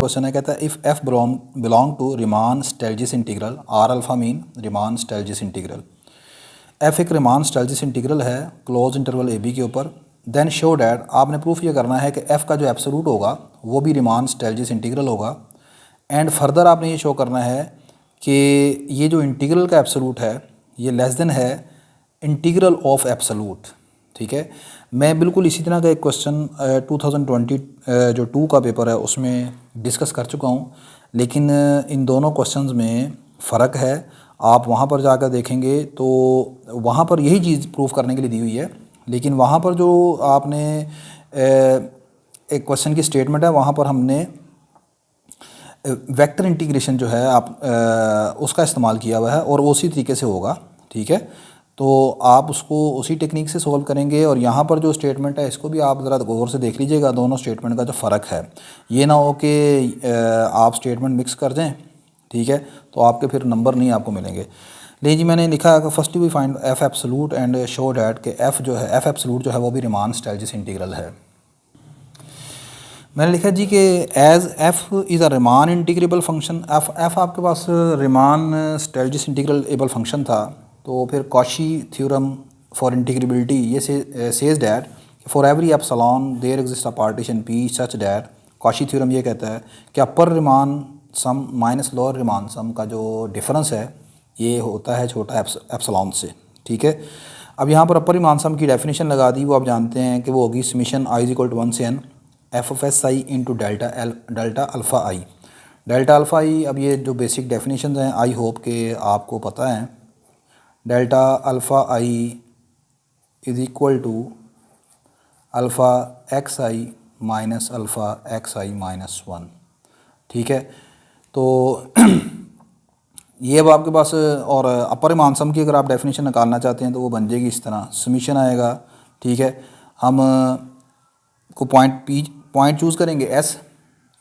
Question है, कहता है if f belong to Riemann Stieltjes integral, R alpha mean Riemann Stieltjes integral, f एक Riemann Stieltjes integral है close interval a b के ऊपर, then show that, आपने proof ये करना है कि एफ़ का जो एब्सोल्यूट होगा वो भी रिमान स्टेल्जिस इंटीग्रल होगा। एंड फर्दर आपने ये शो करना है कि ये जो इंटीग्रल का एब्सोल्यूट है ये लेस देन है इंटीग्रल ऑफ एब्सोल्यूट। ठीक है, मैं बिल्कुल इसी तरह का एक क्वेश्चन 2020 जो 2 का पेपर है उसमें डिस्कस कर चुका हूँ, लेकिन इन दोनों क्वेश्चंस में फ़र्क है। आप वहाँ पर जाकर देखेंगे तो वहाँ पर यही चीज़ प्रूफ करने के लिए दी हुई है, लेकिन वहाँ पर जो आपने एक क्वेश्चन की स्टेटमेंट है वहाँ पर हमने वेक्टर इंटीग्रेशन जो है आप उसका इस्तेमाल किया हुआ है और उसी तरीके से होगा। ठीक है, तो आप उसको उसी टेक्निक से सॉल्व करेंगे। और यहाँ पर जो स्टेटमेंट है इसको भी आप ज़रा गौर से देख लीजिएगा, दोनों स्टेटमेंट का जो फ़र्क है, ये ना हो कि आप स्टेटमेंट मिक्स कर दें। ठीक है, तो आपके फिर नंबर नहीं आपको मिलेंगे। लेकिन जी मैंने लिखा है कि firstly we find F absolute and show that कि एफ जो है एफ एब्सोल्यूट जो है वो भी रिमान स्टेल्जिस इंटीग्रल है। मैंने लिखा जी कि as F is a Riemann integrable function, F आपके पास Riemann Stieltjes integral able function था, तो फिर कॉशी थ्योरम फॉर इंटीग्रेबिलिटी ये says that for every epsilon there exist a partition P such that, Cauchy theorem ये कहता है कि upper Riemann sum minus lower Riemann sum का जो डिफरेंस है ये होता है छोटा एप्सिलॉन से। ठीक है, अब यहाँ पर अपर रिमान सम की डेफिनेशन लगा दी, वो आप जानते हैं कि वो होगी summation i is equal to 1 से n f of s i into delta alpha i, delta alpha i. अब ये जो बेसिक डेफिनेशन हैं आई होप कि आपको पता है। Delta alpha I is equal to alpha X I minus alpha X I minus 1। ठीक है, तो ये अब आपके पास, और अपर मान सम की अगर आप डेफिनेशन निकालना चाहते हैं तो वो बन जाएगी इस तरह, समीशन आएगा। ठीक है, हम को पॉइंट चूज़ करेंगे एस,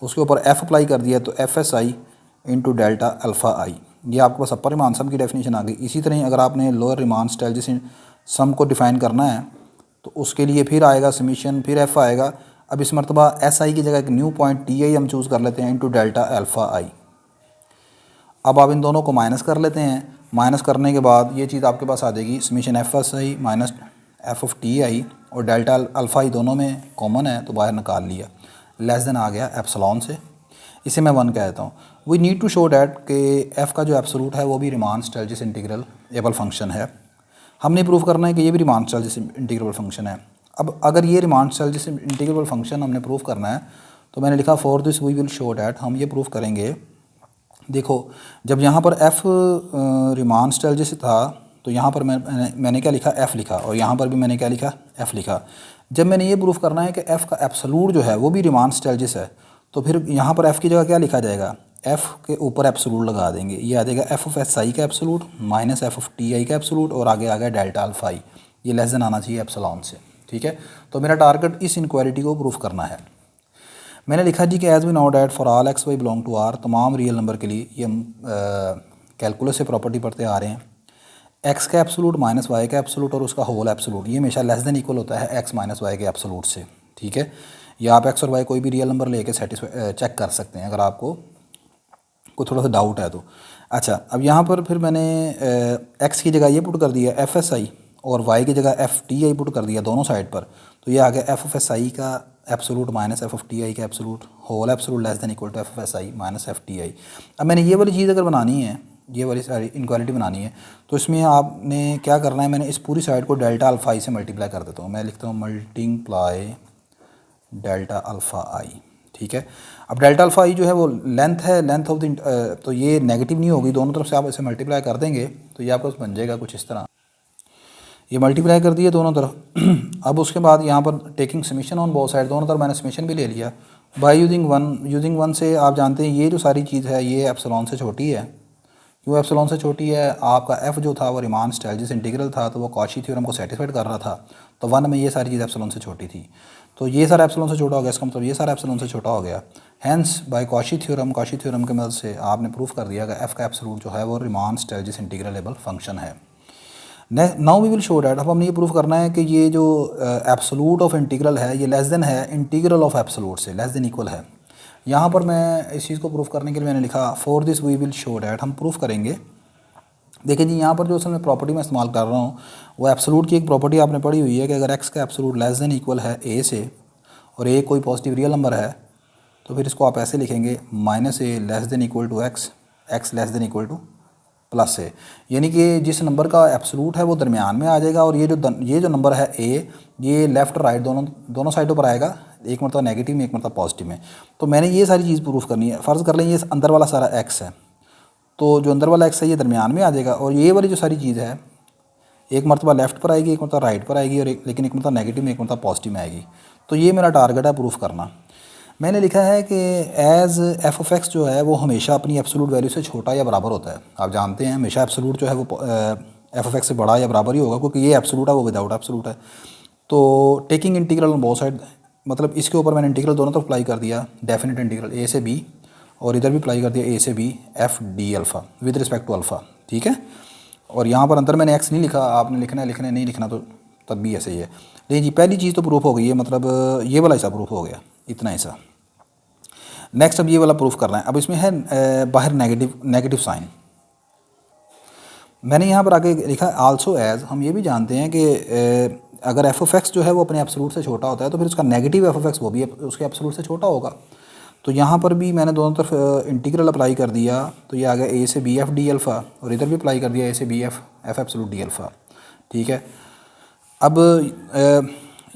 उसके ऊपर एफ़ अप्लाई कर दिया तो f s i into delta alpha i, ये आपके पास अपर रिमान सम की डेफिनेशन आ गई। इसी तरह अगर आपने लोअर रिमान स्टेल्जिस सम को डिफ़ाइन करना है तो उसके लिए फिर आएगा समीशन, फिर एफ़ आएगा। अब इस मरतबा एस आई की जगह एक न्यू पॉइंट टी आई हम चूज़ कर लेते हैं इंटू डेल्टा अल्फ़ा आई। अब आप इन दोनों को माइनस कर लेते हैं, माइनस करने के बाद ये चीज़ आपके पास आ जाएगी summation F s i minus f of t आई, और डेल्टा अल्फ़ा आई दोनों में कॉमन है तो बाहर निकाल लिया, लेस देन आ गया एप्सिलॉन से, इसे मैं 1 कहता हूँ। We need to show that कि एफ़ का जो एब्सोल्यूट है वो भी Riemann Stieltjes integral able function है। हमने प्रूव करना है कि ये भी रिमान स्टेल्जिस इंटीग्रल फंक्शन है। अब अगर ये रिमान स्टेल्जिस इंटीग्रल फंक्शन हमने प्रूव करना है तो मैंने लिखा for this we will show that, हम ये प्रूव करेंगे। देखो, जब यहाँ पर एफ़ रिमान स्टेल्जिस था तो यहाँ पर मैंने क्या लिखा, एफ़ लिखा, और यहाँ पर भी मैंने क्या लिखा, एफ़ लिखा। जब मैंने ये प्रूफ करना है कि एफ़ का एब्सोल्यूट जो है वो भी रिमान स्टेल्जिस है, तो फिर यहाँ पर एफ़ की जगह क्या लिखा जाएगा, एफ़ के ऊपर एब्सोल्यूट लगा देंगे, ये आ जाएगा एफ़ ऑफ एस आई का absolute minus F of t i का एब्सोल्यूट, और आगे आ गया डेल्टा अल्फ़ा आई, ये लेस देन आना चाहिए एप्सिलॉन से। ठीक है, तो मेरा टारगेट इस इनक्वालिटी को प्रूफ करना है। मैंने लिखा जी कि as we know that for all X Y belong to R, तमाम रियल नंबर के लिए ये हम कैलकुलस से प्रॉपर्टी पढ़ते आ रहे हैं, एक्स का एब्सोल्यूट माइनस वाई का एब्सोल्यूट और उसका होल एब्सोल्यूट ये हमेशा लेस देन इक्वल होता है एक्स माइनस वाई के एब्सोल्यूट से। ठीक है, या आप एक्स और वाई कोई भी रियल नंबर लेके सेटिस्फाई चेक कर सकते हैं अगर आपको कोई थोड़ा सा डाउट है तो। अच्छा, अब यहाँ पर फिर मैंने एक्स की जगह ये पुट कर दिया एफ एस आई, और वाई की जगह एफ टी आई पुट कर दिया दोनों साइड पर, तो ये आ गया एफ ऑफ एस आई का absolute minus f of t i का absolute, whole absolute less than equal to f of s i minus f t i. अब मैंने ये वाली चीज़ अगर बनानी है, ये वाली सारी इनक्वालिटी बनानी है, तो इसमें आपने क्या करना है, मैंने इस पूरी साइड को डेल्टा अल्फ़ा आई से मल्टीप्लाई कर देता हूँ। मैं लिखता हूँ मल्टीप्लाई डेल्टा अल्फ़ा आई। ठीक है, अब डेल्टा अल्फ़ा आई जो है वो लेंथ है, लेंथ ऑफ द, तो ये नेगेटिव नहीं होगी, दोनों तरफ से आप इसे मल्टीप्लाई कर देंगे तो ये आपको बन जाएगा कुछ इस तरह, ये मल्टीप्लाई कर दिए दोनों तरफ। अब उसके बाद यहाँ पर taking summation on both side, दोनों तरफ मैंने समीशन भी ले लिया बाय यूजिंग वन से आप जानते हैं ये जो सारी चीज़ है ये एप्सिलॉन से छोटी है। क्यों एप्सिलॉन से छोटी है, आपका एफ़ जो था वो रिमान स्टेल्जिस इंटीग्रल था तो वो कॉची थ्योरम को सेटिस्फाइड कर रहा था, तो 1 में ये सारी चीज़ एप्सिलॉन से छोटी थी, तो ये सारा एप्सिलॉन से छोटा हो गया, इसका मतलब ये सारा एप्सिलॉन से छोटा हो गया। हैंस बाय कॉची थ्योरम की मदद से आपने प्रूफ कर दिया कि एफ़ का एब्सोल्यूट जो है वो रिमान स्टेल्जिस इंटीग्रेबल फंक्शन है। Now we will show that, अब हमने ये प्रूफ करना है कि ये जो एब्सोल्यूट ऑफ इंटीग्रल है ये लेस देन है इंटीग्रल ऑफ एब्सोल्यूट से, लेस देन इक्वल है। यहाँ पर मैं इस चीज़ को प्रूफ करने के लिए मैंने लिखा for this we will show that, हम प्रूफ करेंगे। देखिए जी, यहाँ पर जो असल में प्रॉपर्टी मैं इस्तेमाल कर रहा हूँ वो एब्सोलूट की एक प्रॉपर्टी आपने पढ़ी हुई है कि अगर एक्स का एब्सोलूट लेस देन इक्वल है ए से और ए कोई पॉजिटिव रियल नंबर है तो फिर इसको आप ऐसे लिखेंगे minus a less than equal to x, x less than equal to plus a. यानी कि जिस नंबर का एब्सोलूट है वो दरमियान में आ जाएगा और ये जो नंबर है ए, ये लेफ़्ट राइट दोनों साइडों पर आएगा, एक मतलब नेगेटिव में एक मतलब पॉजिटिव में। तो मैंने ये सारी चीज़ प्रूफ करनी है। फ़र्ज़ कर लें ये अंदर वाला सारा एक्स है, तो जो अंदर वाला एक्स है ये दरमियान में आ जाएगा और ये वाली जो सारी चीज़ है एक मरतबा लेफ़्ट पर आएगी, एक मरतबा राइट पर आएगी और लेकिन एक मरतबा नेगेटिव में एक मरतबा पॉजिटिव में आएगी। तो ये मेरा टारगेट है प्रूफ करना। मैंने लिखा है कि एज़ एफ ऑफ एक्स जो है वो हमेशा अपनी एब्सोलूट वैल्यू से छोटा या बराबर होता है। आप जानते हैं हमेशा एब्सोलूट जो है वो एफ ऑफ एक्स से बड़ा या बराबर ही होगा, क्योंकि ये एब्सोलूट है वो विदाउट एब्सोलूट है। तो taking integral on both side, मतलब इसके ऊपर मैंने इंटीग्रल दोनों तरफ अप्लाई कर दिया, डेफिनेट इंटीग्रल ए से बी, और इधर भी अप्लाई कर दिया ए से B F D alpha with respect to alpha, ठीक है। और यहाँ पर अंदर मैंने एक्स नहीं लिखा, आपने लिखना है नहीं लिखना तो तब भी ऐसे ही है। लेकिन जी पहली चीज़ तो प्रूफ हो गई है, मतलब ये वाला हिस्सा प्रूफ हो गया, इतना हिस्सा। नेक्स्ट अब ये वाला प्रूफ करना है। अब इसमें है बाहर नेगेटिव साइन। मैंने यहाँ पर आगे लिखा आल्सो एज, हम ये भी जानते हैं कि अगर एफ ऑफ एक्स जो है वो अपने एब्सोलूट से छोटा होता है तो फिर उसका नेगेटिव एफ ऑफ एक्स वो भी उसके एब्सोलूट से छोटा होगा। तो यहाँ पर भी मैंने दोनों तरफ इंटीग्रल अप्लाई कर दिया, तो ये आ गया ए से बी एफ डी अल्फ़ा, और इधर भी अप्लाई कर दिया ए से B F absolute D alpha, ठीक है। अब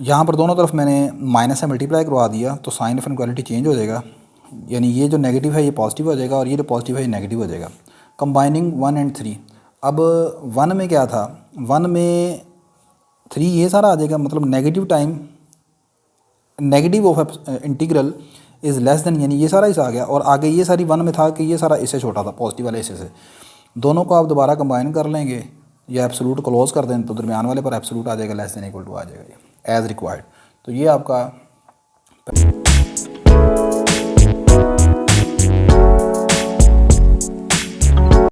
यहाँ पर दोनों तरफ मैंने माइनस से मल्टीप्लाई करवा दिया तो साइन ऑफ इनक्वालिटी चेंज हो जाएगा, यानी ये जो नेगेटिव है ये पॉजिटिव हो जाएगा और ये जो पॉजिटिव है ये नेगेटिव हो जाएगा। कंबाइनिंग 1 और 3, अब 1 में क्या था, 1 में 3 ये सारा आ जाएगा, मतलब negative time negative of integral is less than, यानी ये सारा हिस्सा आ गया। और आगे ये सारी 1 में था कि ये सारा इससे छोटा था पॉजिटिव वाले हिस्से से। दोनों को आप दोबारा कंबाइन कर लेंगे या एब्सोलूट क्लोज कर दें तो दरमियान वाले पर एब्सोलूट आ जाएगा, लेस देन इक्वल टू आ जाएगा एज़ रिक्वायर्ड। तो ये आपका